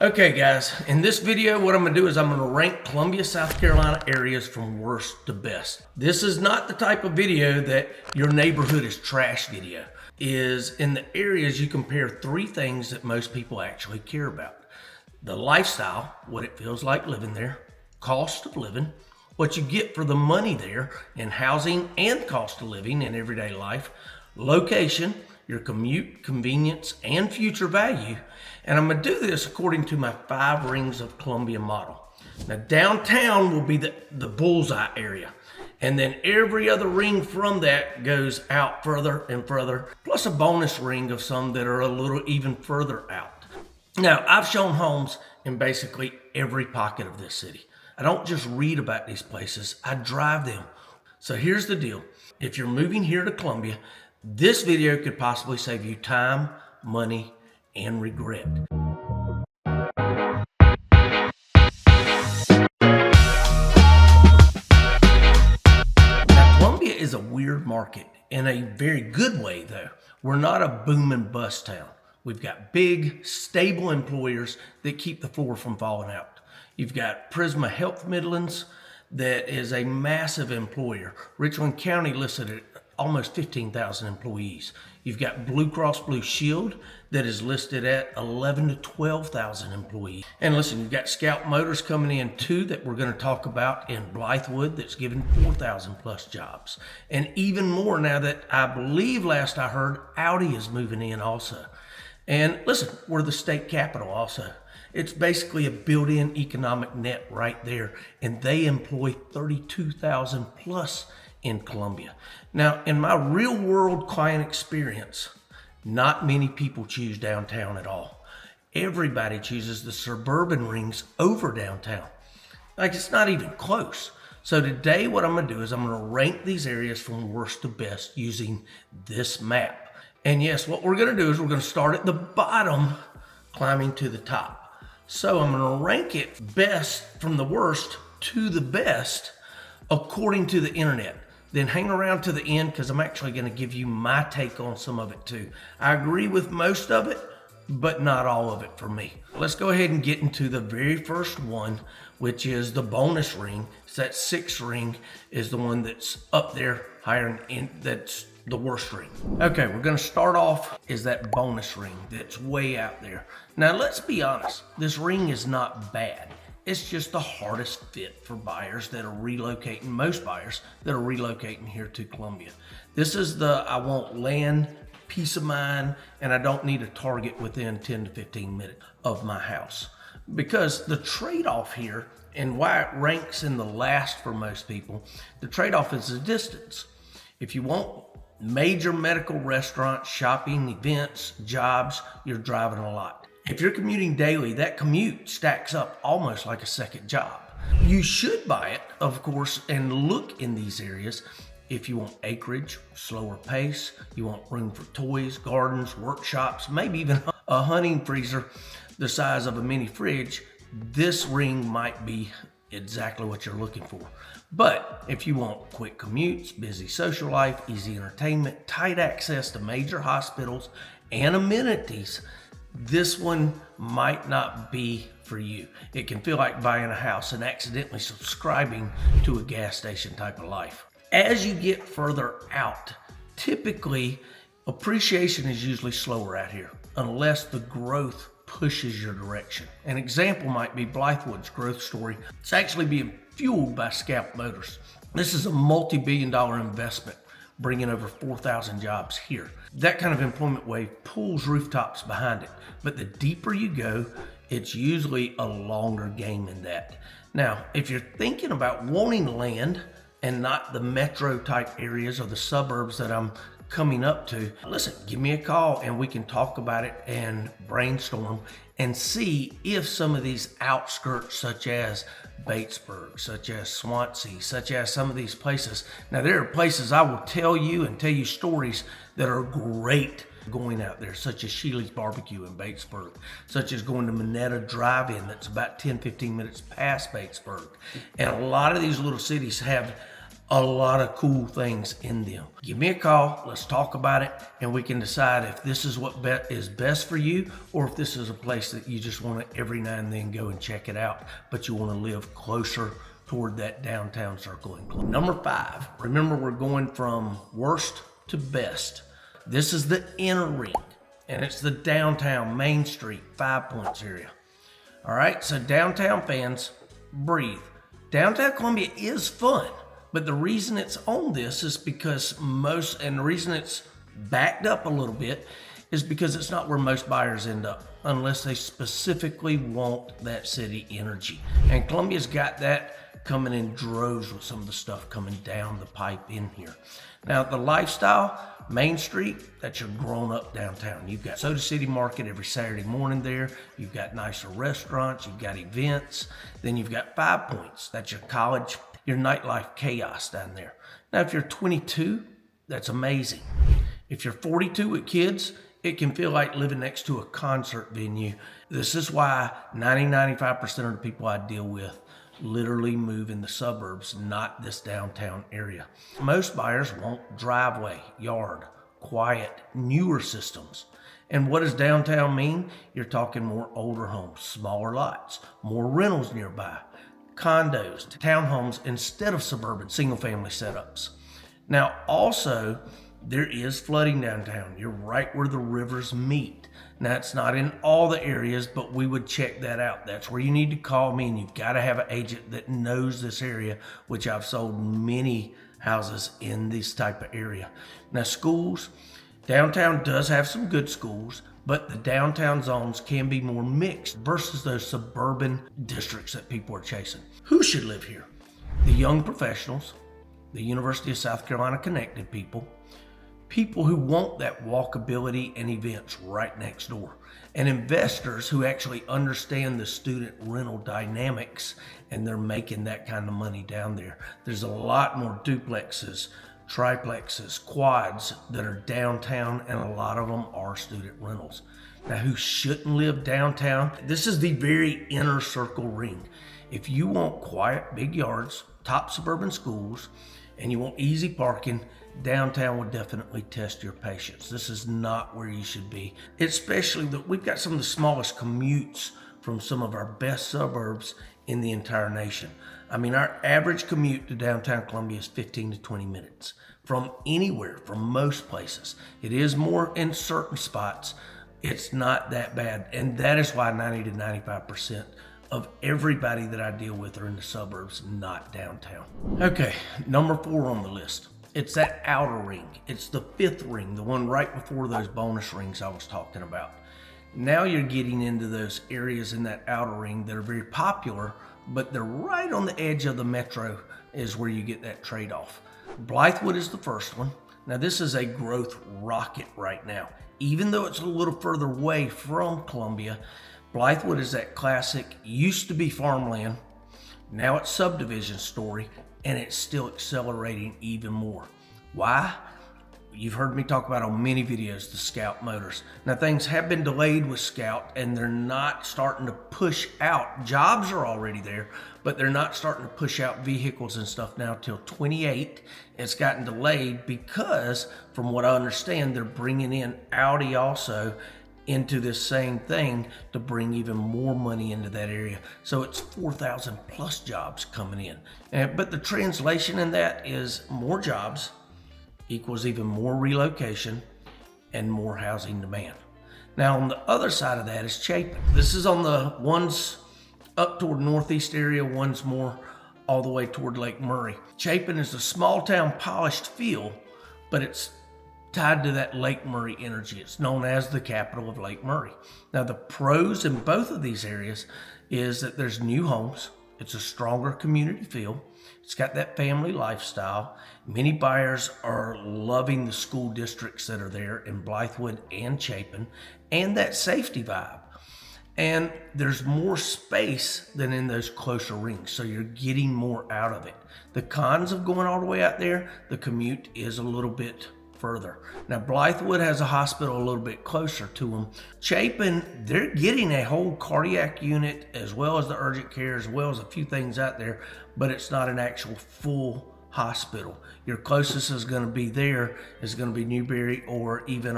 Okay guys, in this video what I'm going to do is I'm going to rank Columbia, South Carolina areas from worst to best. This is not the type of video that your neighborhood is trash video. Is in the areas you compare three things that most people actually care about. The lifestyle, what it feels like living there, cost of living, what you get for the money there in housing and cost of living in everyday life, location, your commute, convenience, and future value. And I'm going to do this according to my 5 rings of Columbia model. Now downtown will be the bullseye area. And then every other ring from that goes out further and further, plus a bonus ring of some that are a little even further out. Now, I've shown homes in basically every pocket of this city. I don't just read about these places, I drive them. So here's the deal. If you're moving here to Columbia, this video could possibly save you time, money, and regret. Now, Columbia is a weird market in a very good way, though. We're not a boom and bust town. We've got big, stable employers that keep the floor from falling out. You've got Prisma Health Midlands, that is a massive employer. Richland County listed at almost 15,000 employees. You've got Blue Cross Blue Shield that is listed at 11 to 12,000 employees. And listen, you've got Scout Motors coming in too that we're going to talk about in Blythewood that's given 4,000 plus jobs. And even more now that I believe last I heard Audi is moving in also. And listen, we're the state capital also. It's basically a built-in economic net right there. And they employ 32,000 plus in Columbia. Now, in my real world client experience, not many people choose downtown at all. Everybody chooses the suburban rings over downtown. Like, it's not even close. So today what I'm gonna do is I'm gonna rank these areas from worst to best using this map. And yes, what we're gonna do is we're gonna start at the bottom, climbing to the top. So I'm gonna rank it best from the worst to the best according to the internet. Then hang around to the end because I'm actually going to give you my take on some of it too. I agree with most of it, but not all of it for me. Let's go ahead and get into the very first one, which is the bonus ring. So that 6th ring is the one that's up there higher, and that's the worst ring. Okay, we're going to start off is that bonus ring that's way out there. Now let's be honest, this ring is not bad. It's just the hardest fit for buyers that are relocating, most buyers that are relocating here to Columbia. This is the, I want land, peace of mind, and I don't need a Target within 10 to 15 minutes of my house. Because the trade-off here, and why it ranks in the last for most people, the trade-off is the distance. If you want major medical restaurants, shopping, events, jobs, you're driving a lot. If you're commuting daily, that commute stacks up almost like a second job. You should buy it, of course, and look in these areas if you want acreage, slower pace, you want room for toys, gardens, workshops, maybe even a hunting freezer the size of a mini fridge. This ring might be exactly what you're looking for. But if you want quick commutes, busy social life, easy entertainment, tight access to major hospitals and amenities, this one might not be for you. It can feel like buying a house and accidentally subscribing to a gas station type of life. As you get further out, typically appreciation is usually slower out here unless the growth pushes your direction. An example might be Blythewood's growth story. It's actually being fueled by Scout Motors. This is a multi-billion-dollar investment, bringing over 4,000 jobs here. That kind of employment wave pulls rooftops behind it. But the deeper you go, it's usually a longer game in that. Now, if you're thinking about wanting land and not the metro type areas or the suburbs that I'm coming up to, listen, give me a call and we can talk about it and brainstorm and see if some of these outskirts such as Batesburg, such as Swansea, such as some of these places. Now there are places I will tell you and tell you stories that are great going out there, such as Sheely's Barbecue in Batesburg, such as going to Minetta Drive-In that's about 10-15 minutes past Batesburg. And a lot of these little cities have a lot of cool things in them. Give me a call, let's talk about it, and we can decide if this is what is best for you, or if this is a place that you just want to every now and then go and check it out, but you want to live closer toward that downtown circle. Number 5, remember we're going from worst to best. This is the inner ring, and it's the downtown Main Street 5 Points area. All right, so downtown fans, breathe. Downtown Columbia is fun, but the reason it's on this is because the reason it's backed up a little bit is because it's not where most buyers end up, unless they specifically want that city energy. And Columbia's got that coming in droves with some of the stuff coming down the pipe in here. Now, the lifestyle, Main Street, that's your grown-up downtown. You've got Soda City Market every Saturday morning there. You've got nicer restaurants. You've got events. Then you've got 5 Points. That's your college, your nightlife chaos down there. Now, if you're 22, that's amazing. If you're 42 with kids, it can feel like living next to a concert venue. This is why 95% of the people I deal with literally move in the suburbs, not this downtown area. Most buyers want driveway, yard, quiet, newer systems. And what does downtown mean? You're talking more older homes, smaller lots, more rentals nearby, condos, townhomes instead of suburban single-family setups. Now, also, there is flooding downtown. You're right where the rivers meet. Now, it's not in all the areas, but we would check that out. That's where you need to call me, and you've got to have an agent that knows this area, which I've sold many houses in this type of area. Now, schools, downtown does have some good schools, but the downtown zones can be more mixed versus those suburban districts that people are chasing. Who should live here? The young professionals, the University of South Carolina connected people who want that walkability and events right next door, and investors who actually understand the student rental dynamics, and they're making that kind of money down there. There's a lot more duplexes, triplexes, quads that are downtown, and a lot of them are student rentals. Now, who shouldn't live downtown? This is the very inner circle ring. If you want quiet, big yards, top suburban schools, and you want easy parking, downtown will definitely test your patience. This is not where you should be, especially that we've got some of the smallest commutes from some of our best suburbs in the entire nation. I mean, our average commute to downtown Columbia is 15 to 20 minutes from anywhere, from most places. It is more in certain spots. It's not that bad. And that is why 90 to 95% of everybody that I deal with are in the suburbs, not downtown. Okay, number 4 on the list. It's that outer ring. It's the 5th ring, the one right before those bonus rings I was talking about. Now you're getting into those areas in that outer ring that are very popular, but they're right on the edge of the metro is where you get that trade-off. Blythewood is the first one. Now, this is a growth rocket right now. Even though it's a little further away from Columbia, Blythewood is that classic, used to be farmland, now it's subdivision story, and it's still accelerating even more. Why? You've heard me talk about on many videos, the Scout motors. Now, things have been delayed with Scout, and they're not starting to push out. Jobs are already there, but they're not starting to push out vehicles and stuff now till 28. It's gotten delayed because, from what I understand, they're bringing in Audi also into this same thing to bring even more money into that area. So it's 4,000 plus jobs coming in. But the translation in that is more jobs equals even more relocation and more housing demand. Now, on the other side of that is Chapin. This is on the ones up toward northeast area, one's more all the way toward Lake Murray. Chapin is a small town polished feel, but it's tied to that Lake Murray energy. It's known as the capital of Lake Murray. Now, the pros in both of these areas is that there's new homes. It's a stronger community feel. It's got that family lifestyle. Many buyers are loving the school districts that are there in Blythewood and Chapin, and that safety vibe. And there's more space than in those closer rings, so you're getting more out of it. The cons of going all the way out there, the commute is a little bit further. Now, Blythewood has a hospital a little bit closer to them. Chapin, they're getting a whole cardiac unit as well as the urgent care, as well as a few things out there, but it's not an actual full hospital. Your closest is going to be there is going to be Newberry, or even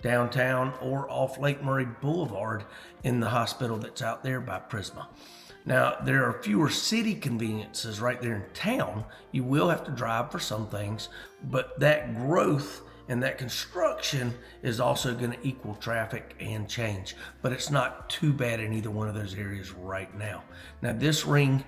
downtown or off Lake Murray Boulevard in the hospital that's out there by Prisma. Now, there are fewer city conveniences right there in town. You will have to drive for some things, but that growth and that construction is also going to equal traffic and change. But it's not too bad in either one of those areas right now. Now, this ring,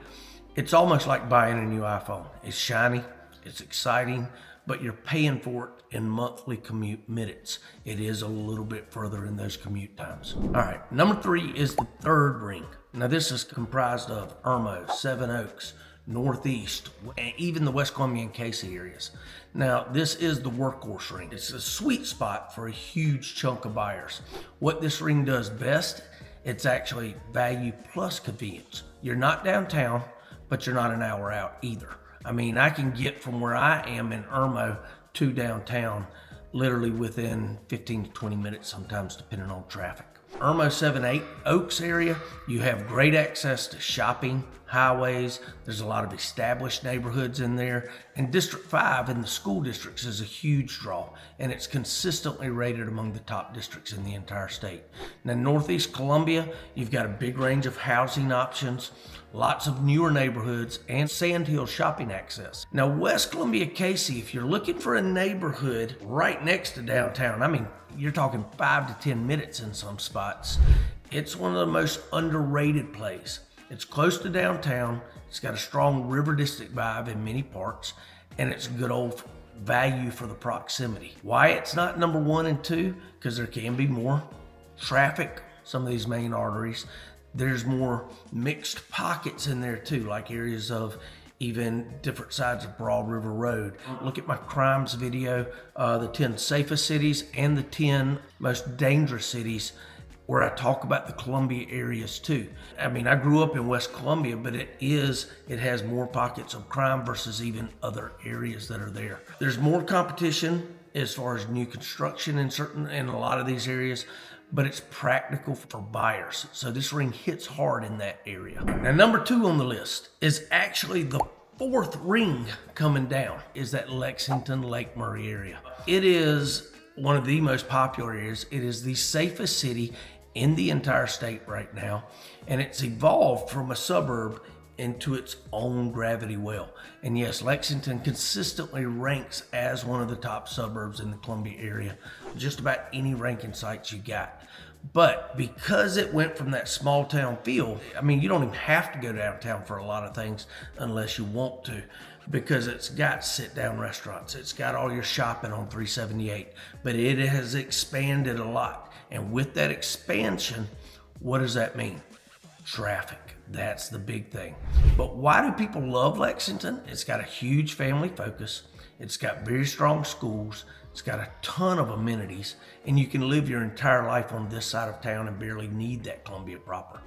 it's almost like buying a new iPhone. It's shiny, it's exciting, but you're paying for it in monthly commute minutes. It is a little bit further in those commute times. All right, number 3 is the third ring. Now, this is comprised of Irmo, Seven Oaks, Northeast, and even the West Columbia and Casey areas. Now, this is the workhorse ring. It's a sweet spot for a huge chunk of buyers. What this ring does best, it's actually value plus convenience. You're not downtown, but you're not an hour out either. I mean, I can get from where I am in Irmo to downtown literally within 15 to 20 minutes sometimes, depending on traffic. Irmo 7-8 Oaks area, you have great access to shopping, highways. There's a lot of established neighborhoods in there. And District 5 in the school districts is a huge draw, and it's consistently rated among the top districts in the entire state. Now, Northeast Columbia, you've got a big range of housing options, lots of newer neighborhoods, and Sandhill shopping access. Now, West Columbia Casey, if you're looking for a neighborhood right next to downtown, I mean, you're talking 5 to 10 minutes in some spots. It's one of the most underrated plays. It's close to downtown. It's got a strong river district vibe in many parts, and it's good old value for the proximity. Why it's not number 1 and 2? Because there can be more traffic, some of these main arteries. There's more mixed pockets in there too, like areas of even different sides of Broad River Road. Look at my crimes video, the 10 safest cities and the 10 most dangerous cities, where I talk about the Columbia areas too. I mean, I grew up in West Columbia, but it has more pockets of crime versus even other areas that are there. There's more competition as far as new construction in a lot of these areas, but it's practical for buyers. So this ring hits hard in that area. Now, number 2 on the list is actually the 4th ring coming down, is that Lexington Lake Murray area. It is one of the most popular areas. It is the safest city in the entire state right now, and it's evolved from a suburb into its own gravity well. And yes, Lexington consistently ranks as one of the top suburbs in the Columbia area, just about any ranking sites you got. But because it went from that small town feel, I mean, you don't even have to go downtown for a lot of things unless you want to, because it's got sit down restaurants. It's got all your shopping on 378, but it has expanded a lot. And with that expansion, what does that mean? Traffic. That's the big thing. But why do people love Lexington? It's got a huge family focus. It's got very strong schools. It's got a ton of amenities, and you can live your entire life on this side of town and barely need that Columbia proper.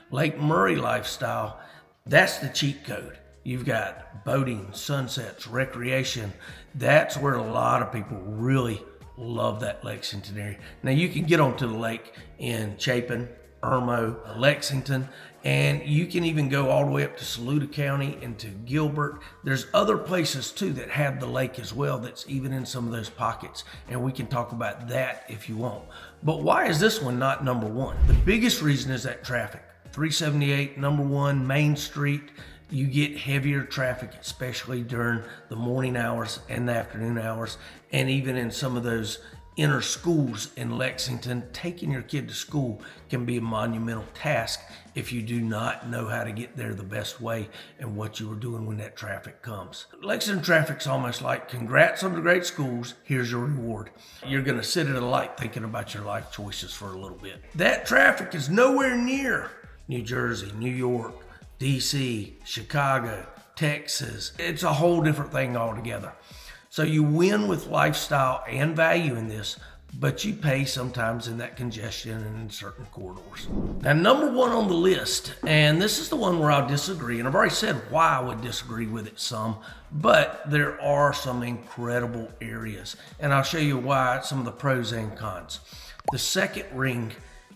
Lake Murray lifestyle, that's the cheat code. You've got boating, sunsets, recreation. That's where a lot of people really love that Lexington area. Now, you can get onto the lake in Chapin, Irmo, Lexington, and you can even go all the way up to Saluda County into Gilbert. There's other places too that have the lake as well, that's even in some of those pockets, and we can talk about that if you want. But why is this one not number 1? The biggest reason is that traffic. 378, number 1, Main Street. You get heavier traffic, especially during the morning hours and the afternoon hours, and even in some of those inner schools in Lexington. Taking your kid to school can be a monumental task if you do not know how to get there the best way and what you were doing when that traffic comes. Lexington traffic's almost like, congrats on the great schools, here's your reward. You're gonna sit at a light thinking about your life choices for a little bit. That traffic is nowhere near New Jersey, New York, DC, Chicago, Texas. It's a whole different thing altogether. So you win with lifestyle and value in this, but you pay sometimes in that congestion and in certain corridors. Now, number 1 on the list, and this is the one where I'll disagree, and I've already said why I would disagree with it some, but there are some incredible areas, and I'll show you why, some of the pros and cons. The second ring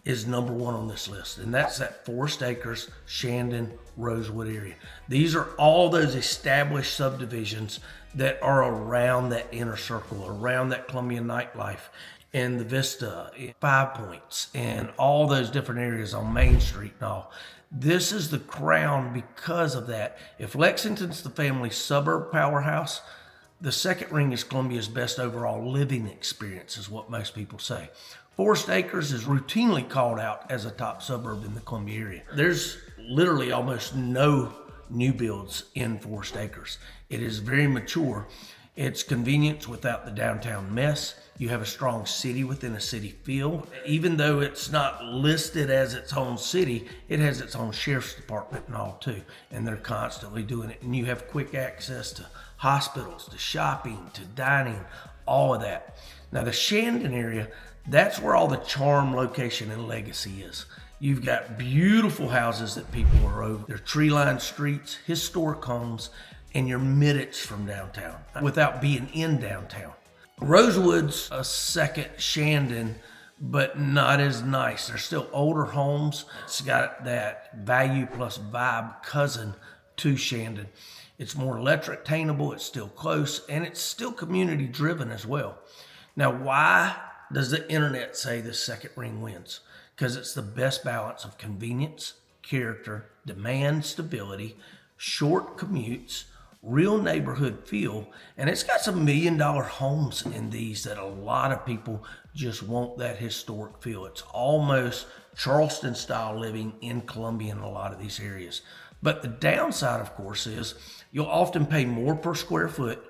is number one on this list, and that's that Forest Acres, Shandon, Rosewood area. These are all those established subdivisions that are around that inner circle, around that Columbia nightlife, and the Vista, 5 Points, and all those different areas on Main Street and all. This is the crown because of that. If Lexington's the family suburb powerhouse, the second ring is Columbia's best overall living experience, is what most people say. Forest Acres is routinely called out as a top suburb in the Columbia area. There's literally almost no new builds in Forest Acres. It is very mature. It's convenience without the downtown mess. You have a strong city within a city feel. Even though it's not listed as its own city, it has its own sheriff's department and all too. And they're constantly doing it. And you have quick access to hospitals, to shopping, to dining, all of that. Now the Shandon area, that's where all the charm, location, and legacy is. You've got beautiful houses that people are over. They're tree-lined streets, historic homes, and you're minutes from downtown without being in downtown. Rosewood's a second Shandon, but not as nice. They're still older homes. It's got that value plus vibe cousin to Shandon. It's more electric attainable, it's still close, and it's still community driven as well. Now, why does the internet say the second ring wins? Because it's the best balance of convenience, character, demand, stability, short commutes, real neighborhood feel, and it's got some $1 million homes in these that a lot of people just want that historic feel. It's almost Charleston style living in Columbia in a lot of these areas. But the downside, of course, is you'll often pay more per square foot.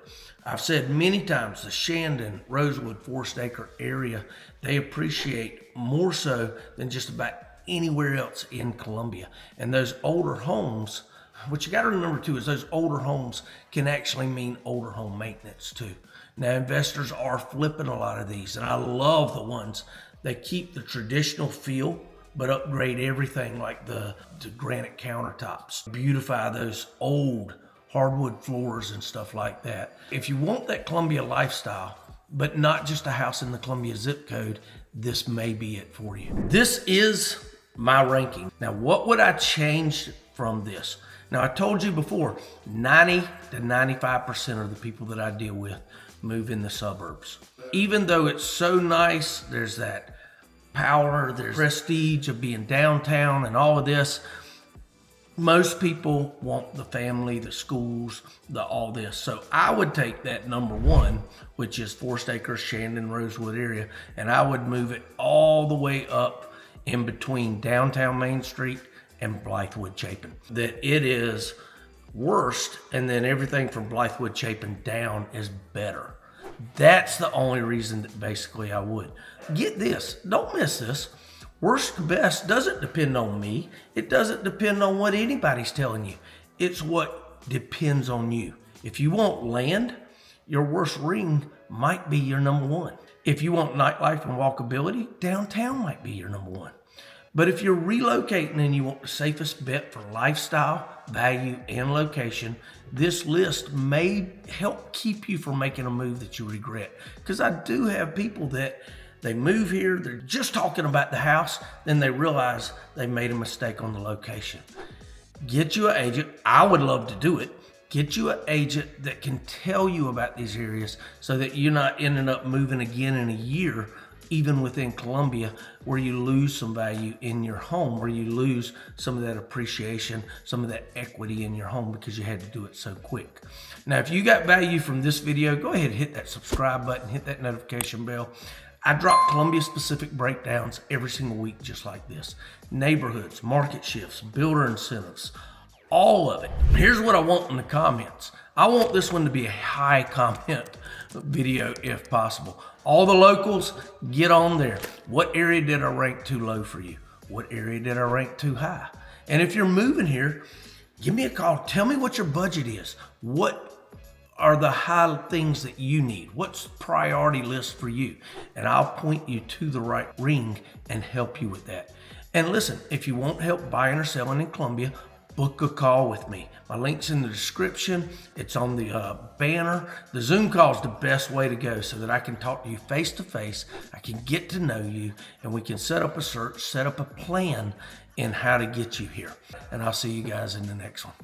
I've said many times the Shandon, Rosewood, Forest Acre area, they appreciate more so than just about anywhere else in Columbia. And those older homes, what you got to remember too is those older homes can actually mean older home maintenance too. Now investors are flipping a lot of these, and I love the ones that keep the traditional feel but upgrade everything, like the granite countertops, beautify those old hardwood floors and stuff like that. If you want that Columbia lifestyle, but not just a house in the Columbia zip code, this may be it for you. This is my ranking. Now, what would I change from this? Now, I told you before, 90 to 95% of the people that I deal with move in the suburbs. Even though it's so nice, there's that power, there's prestige of being downtown and all of this, most people want the family, the schools, all this. So I would take that number one, which is Forest Acres, Shandon, Rosewood area, and I would move it all the way up in between downtown Main Street and Blythewood, Chapin. That it is worst, and then everything from Blythewood, Chapin down is better. That's the only reason that basically I would. Get this, don't miss this. Worst to best doesn't depend on me. It doesn't depend on what anybody's telling you. It's what depends on you. If you want land, your worst ring might be your number one. If you want nightlife and walkability, downtown might be your number one. But if you're relocating and you want the safest bet for lifestyle, value, and location, this list may help keep you from making a move that you regret. Because I do have people that they move here, they're just talking about the house, then they realize they made a mistake on the location. Get you an agent. I would love to do it. Get you an agent that can tell you about these areas so that you're not ending up moving again in a year, even within Columbia, where you lose some value in your home, where you lose some of that appreciation, some of that equity in your home because you had to do it so quick. Now, if you got value from this video, go ahead and hit that subscribe button, hit that notification bell. I drop Columbia-specific breakdowns every single week just like this. Neighborhoods, market shifts, builder incentives, all of it. Here's what I want in the comments. I want this one to be a high comment video if possible. All the locals, get on there. What area did I rank too low for you? What area did I rank too high? And if you're moving here, give me a call. Tell me what your budget is. What are the high things that you need? What's priority list for you? And I'll point you to the right ring and help you with that. And listen, if you want help buying or selling in Columbia, book a call with me. My link's in the description. It's on the banner. The Zoom call is the best way to go so that I can talk to you face to face. I can get to know you, and we can set up a search, set up a plan in how to get you here. And I'll see you guys in the next one.